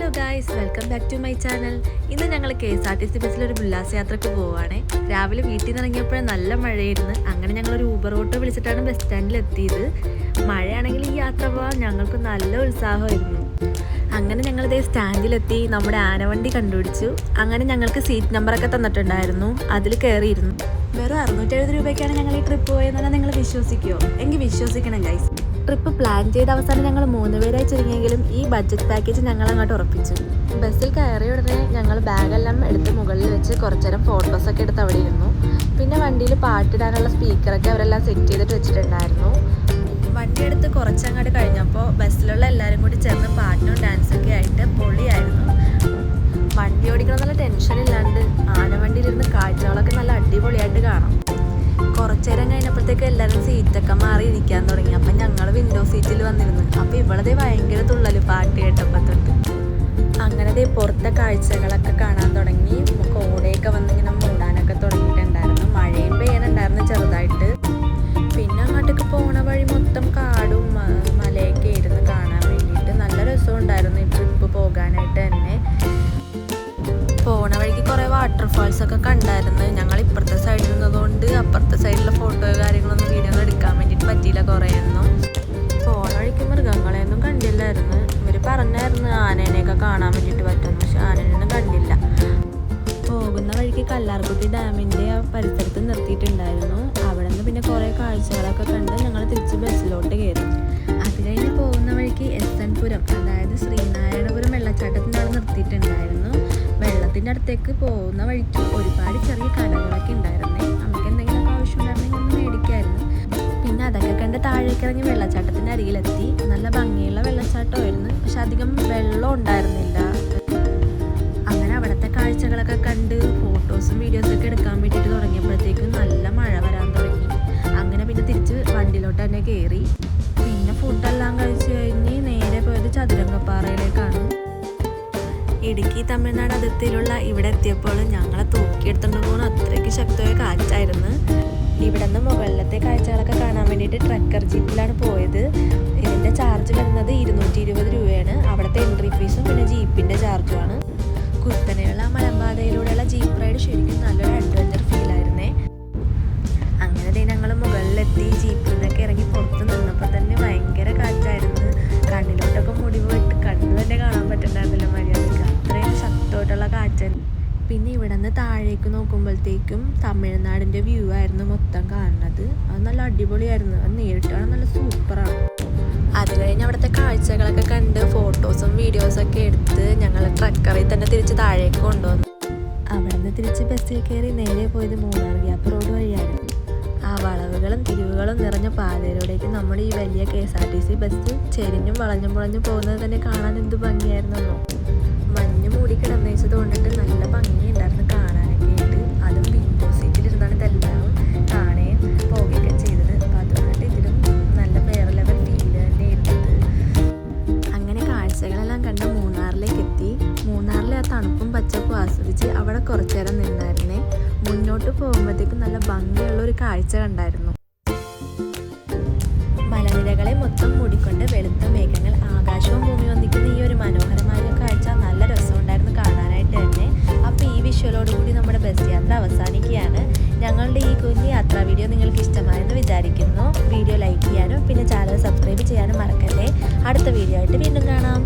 Hello guys, welcome back to my channel. ഇന്ന് ഞങ്ങൾ KSRTC ബസ്സിലൊരു ഉല്ലാസയാത്രക്ക് പോവുകയാണ്. രാവിലെ വീട്ടിൽ നിന്ന് ഇറങ്ങിയപ്പോഴേ നല്ല മഴയായിരുന്നു. അങ്ങനെ ഞങ്ങളൊരു ഊബർ ഓട്ടോ വിളിച്ചിട്ടാണ് ബസ് സ്റ്റാൻഡിൽ എത്തിയത്. മഴയാണെങ്കിൽ ഈ യാത്ര പോകാൻ ഞങ്ങൾക്ക് നല്ല ഉത്സാഹമായിരുന്നു. അങ്ങനെ ഞങ്ങളിതേ സ്റ്റാൻഡിലെത്തി നമ്മുടെ ആനവണ്ടി കണ്ടുപിടിച്ചു. അങ്ങനെ ഞങ്ങൾക്ക് സീറ്റ് നമ്പറൊക്കെ തന്നിട്ടുണ്ടായിരുന്നു. അതിൽ കയറിയിരുന്നു. വെറും 670 രൂപയ്ക്കാണ് ഞങ്ങൾ ഈ ട്രിപ്പ് പോയതെന്ന് നിങ്ങൾ വിശ്വസിക്കുമോ? എങ്കിൽ വിശ്വസിക്കണം ഗൈസ്. ട്രിപ്പ് പ്ലാൻ ചെയ്ത അവസാനം ഞങ്ങൾ 3 പേരായി ചുരുങ്ങിയെങ്കിലും ഈ ബഡ്ജറ്റ് പാക്കേജ് ഞങ്ങൾ അങ്ങോട്ട് ഉറപ്പിച്ചു. ബസ്സിൽ കയറിയ ഉടനെ ഞങ്ങൾ ബാഗെല്ലാം എടുത്ത് മുകളിൽ വെച്ച് കുറച്ചു നേരം ഫോട്ടോസൊക്കെ എടുത്ത് അവിടെ ഇരുന്നു. പിന്നെ വണ്ടിയിൽ പാട്ടിടാനുള്ള സ്പീക്കറൊക്കെ അവരെല്ലാം സെറ്റ് ചെയ്തിട്ട് വെച്ചിട്ടുണ്ടായിരുന്നു. വണ്ടി എടുത്ത് കുറച്ചങ്ങോട്ട് കഴിഞ്ഞപ്പോൾ ബസ്സിലുള്ള എല്ലാവരും കൂടി ചേർന്ന് പാട്ടിനും ഡാൻസൊക്കെ ആയിട്ട് പൊളിയായിരുന്നു. വണ്ടി ഓടിക്കണമെന്നുള്ള ടെൻഷൻ ഇല്ലാണ്ട് ആനവണ്ടിയിലിരുന്ന് കാഴ്ചകളൊക്കെ നല്ല അടിപൊളിയായിട്ട് കാണാം. കുറച്ചു നേരം കഴിഞ്ഞപ്പോഴത്തേക്ക് എല്ലാവരും സീറ്റൊക്കെ മാറി ഇരിക്കാൻ തുടങ്ങി. അപ്പം ഞങ്ങൾ വിൻഡോ സീറ്റിൽ വന്നിരുന്നു. അപ്പം ഇവളതേ ഭയങ്കര തുള്ളല് പാട്ട് കേട്ടപ്പോൾ തൊട്ട്. അങ്ങനത്തെ പുറത്തെ കാഴ്ചകളൊക്കെ കാണാൻ തുടങ്ങി. കോടയൊക്കെ വന്നിങ്ങനെ മൂടാനൊക്കെ തുടങ്ങിയിട്ടുണ്ടായിരുന്നു. മഴയും പെയ്യാനുണ്ടായിരുന്നു ചെറുതായിട്ട്. പിന്നെ അങ്ങോട്ടേക്ക് പോണ വഴി മൊത്തം കാടും മലയൊക്കെ ആയിരുന്നു കാണാൻ വേണ്ടിയിട്ട്. നല്ല രസമുണ്ടായിരുന്നു ഈ ട്രിപ്പ് പോകാനായിട്ട് തന്നെ. പോണ വഴിക്ക് കുറേ വാട്ടർഫാൾസ് ഒക്കെ കണ്ടായിരുന്നു. ഞങ്ങൾ ഇപ്പുറത്തെ സൈഡിൽ നിന്നതുകൊണ്ട് അപ്പുറത്തെ സൈഡിലെ ഫോട്ടോ കാര്യങ്ങളൊന്നും വീഡിയോ ഒന്നും എടുക്കാൻ വേണ്ടിയിട്ട് പറ്റിയില്ല. കുറേയൊന്നും പോണ വഴിക്ക് മൃഗങ്ങളെയൊന്നും കണ്ടില്ലായിരുന്നു. ഇവർ പറഞ്ഞായിരുന്നു ആനേനെയൊക്കെ കാണാൻ വേണ്ടിയിട്ട് പറ്റുന്നു, പക്ഷെ ആനേനൊന്നും കണ്ടില്ല. പോകുന്ന വഴിക്ക് കല്ലാർകുട്ടി ഡാമിൻ്റെ ആ പരിസരത്ത് നിർത്തിയിട്ടുണ്ടായിരുന്നു. അവിടെ നിന്ന് പിന്നെ കുറേ കാഴ്ചകളൊക്കെ കണ്ട് ഞങ്ങൾ തിരിച്ച് ബസ്സിലോട്ട് കയറി. അത് കഴിഞ്ഞ് പോകുന്ന വഴിക്ക് SN പുരം, അതായത് ശ്രീനാരായണപുരം വെള്ളച്ചാട്ടത്തിൻ്റെ അവിടെ നിർത്തിയിട്ടുണ്ടായിരുന്നു. വെള്ളത്തിൻ്റെ അടുത്തേക്ക് പോകുന്ന വഴിക്ക് ഒരുപാട് ചെറിയ കടകളൊക്കെ ഉണ്ടായിരുന്നേ. നമുക്ക് എന്തെങ്കിലുമൊക്കെ ആവശ്യമുണ്ടായിരുന്നെങ്കിൽ ഒന്ന് മേടിക്കായിരുന്നു. പിന്നെ അതൊക്കെ കണ്ട് താഴേക്ക് ഇറങ്ങി വെള്ളച്ചാട്ടത്തിൻ്റെ അരികിലെത്തി. നല്ല ഭംഗിയുള്ള വെള്ളച്ചാട്ടമായിരുന്നു, പക്ഷെ അധികം വെള്ളം ഉണ്ടായിരുന്നില്ല. അങ്ങനെ അവിടുത്തെ കാഴ്ചകളൊക്കെ കണ്ട് ഫോട്ടോസും വീഡിയോസൊക്കെ എടുക്കാൻ വേണ്ടിയിട്ട് തുടങ്ങിയപ്പോഴത്തേക്കും നല്ല മഴ വരാൻ തുടങ്ങി. അങ്ങനെ പിന്നെ തിരിച്ച് വണ്ടിയിലോട്ട് തന്നെ കയറി. പിന്നെ ഫുഡെല്ലാം കഴിച്ച് കഴിഞ്ഞ് നേരെ പോയത് ചതുരംഗപ്പാറയിലേക്കാണ്. ഇടുക്കി തമിഴ്നാട് അതിർത്തിയിലുള്ള ഇവിടെ എത്തിയപ്പോൾ ഞങ്ങളെ തൂക്കിയെടുത്തുകൊണ്ട് പോകുന്ന അത്രയ്ക്ക് ശക്തമായ കാറ്റായിരുന്നു. ഇവിടെ നിന്ന് മുകളിലത്തെ കാഴ്ചകളൊക്കെ കാണാൻ വേണ്ടിയിട്ട് ട്രക്കർ ജീപ്പിലാണ് പോയത്. ഇതിൻ്റെ ചാർജ് വരുന്നത് 220 രൂപയാണ്. അവിടുത്തെ എൻട്രി ഫീസും പിന്നെ ജീപ്പിൻ്റെ ചാർജുമാണ്. കുത്തനെയുള്ള മലമ്പാതയിലൂടെയുള്ള ജീപ്പ് റൈഡ് ശരിക്കും നല്ലൊരു അഡ്വഞ്ചർ ഫീലായിരുന്നേ. അങ്ങനെ ഞങ്ങൾ മുകളിലെത്തി. ജീപ്പിൽ നിന്നൊക്കെ ഇറങ്ങി പുറത്ത് നിന്നപ്പോൾ തന്നെ ഭയങ്കര കാറ്റായിരുന്നു. കണ്ണിലോട്ടൊക്കെ മുടി പോയിട്ട് കണ്ണ് തന്നെ കാണാൻ പറ്റുന്നുണ്ടായിരുന്നില്ല മര്യാദയ്ക്ക്. അത്രയും ശക്തമായിട്ടുള്ള കാറ്റായിരുന്നു. പിന്നെ ഇവിടെ നിന്ന് താഴേക്ക് നോക്കുമ്പോഴത്തേക്കും തമിഴ്നാടിൻ്റെ വ്യൂ ആയിരുന്നു മൊത്തം കാണുന്നത്. അത് നല്ല അടിപൊളിയായിരുന്നു. അത് നേരിട്ട് കാണാൻ നല്ല സൂപ്പറാണ്. അത് കഴിഞ്ഞ് അവിടുത്തെ കാഴ്ചകളൊക്കെ കണ്ട് ഫോട്ടോസും വീഡിയോസൊക്കെ എടുത്ത് ഞങ്ങൾ ട്രക്കറിൽ തന്നെ തിരിച്ച് താഴേക്ക് കൊണ്ടുവന്നു. അവിടെ നിന്ന് തിരിച്ച് ബസ്സിൽ കയറി നേരെ പോയത് മൂന്നാർ ഗ്യാപ്പ് റോഡ് വഴിയായിരുന്നു. ആ വളവുകളും തിരിവുകളും നിറഞ്ഞ പാതയിലൂടേക്ക് നമ്മുടെ ഈ വലിയ KSRTC ബസ് ചെരിഞ്ഞും വളഞ്ഞും പുളഞ്ഞും പോകുന്നത് തന്നെ കാണാൻ എന്ത് ഭംഗിയായിരുന്നോ. മഞ്ഞ് മൂടിക്കിടന്നേച്ചത് കൊണ്ടിട്ട് നല്ല ഭംഗിയുണ്ടായിരുന്നു കാണാനൊക്കെ ആയിട്ട്. അതും വിൻഡോ സീറ്റിലിരുന്നാണ് ഇതെല്ലാം കാണുകയും പോവുകയൊക്കെ ചെയ്തത്. അപ്പം അതുകൊണ്ട് ഇതിലും നല്ല വേറെ ലെവൽ ഫീല് തന്നെ ഇരുന്നത്. അങ്ങനെ കാഴ്ചകളെല്ലാം കണ്ട് മൂന്നാറിലേക്ക് എത്തി. മൂന്നാറിലെ ആ തണുപ്പും പച്ചപ്പും ആസ്വദിച്ച് അവിടെ കുറച്ചു നേരം നിന്നായിരുന്നേ. മുന്നോട്ട് പോകുമ്പോഴത്തേക്കും നല്ല ഭംഗിയുള്ള ഒരു കാഴ്ച കണ്ടായിരുന്നു. മലനിരകളെ മൊത്തം മൂടിക്കൊണ്ട് വെളുത്ത മേഘങ്ങൾ ആകാശവും ഭൂമിയും ഒന്നിക്കുന്ന ഈ ഒരു മനോഹരമായ കാഴ്ച നല്ല രസമുണ്ടായിരുന്നു കാണാനായിട്ട് തന്നെ. അപ്പോൾ ഈ വിഷ്വലോടുകൂടി നമ്മുടെ ബസ് യാത്ര അവസാനിക്കുകയാണ്. ഞങ്ങളുടെ ഈ കുഞ്ഞു യാത്രാ വീഡിയോ നിങ്ങൾക്ക് ഇഷ്ടമായെന്ന് വിചാരിക്കുന്നു. വീഡിയോ ലൈക്ക് ചെയ്യാനും പിന്നെ ചാനൽ സബ്സ്ക്രൈബ് ചെയ്യാനും മറക്കല്ലേ. അടുത്ത വീഡിയോ ആയിട്ട് വീണ്ടും കാണാം.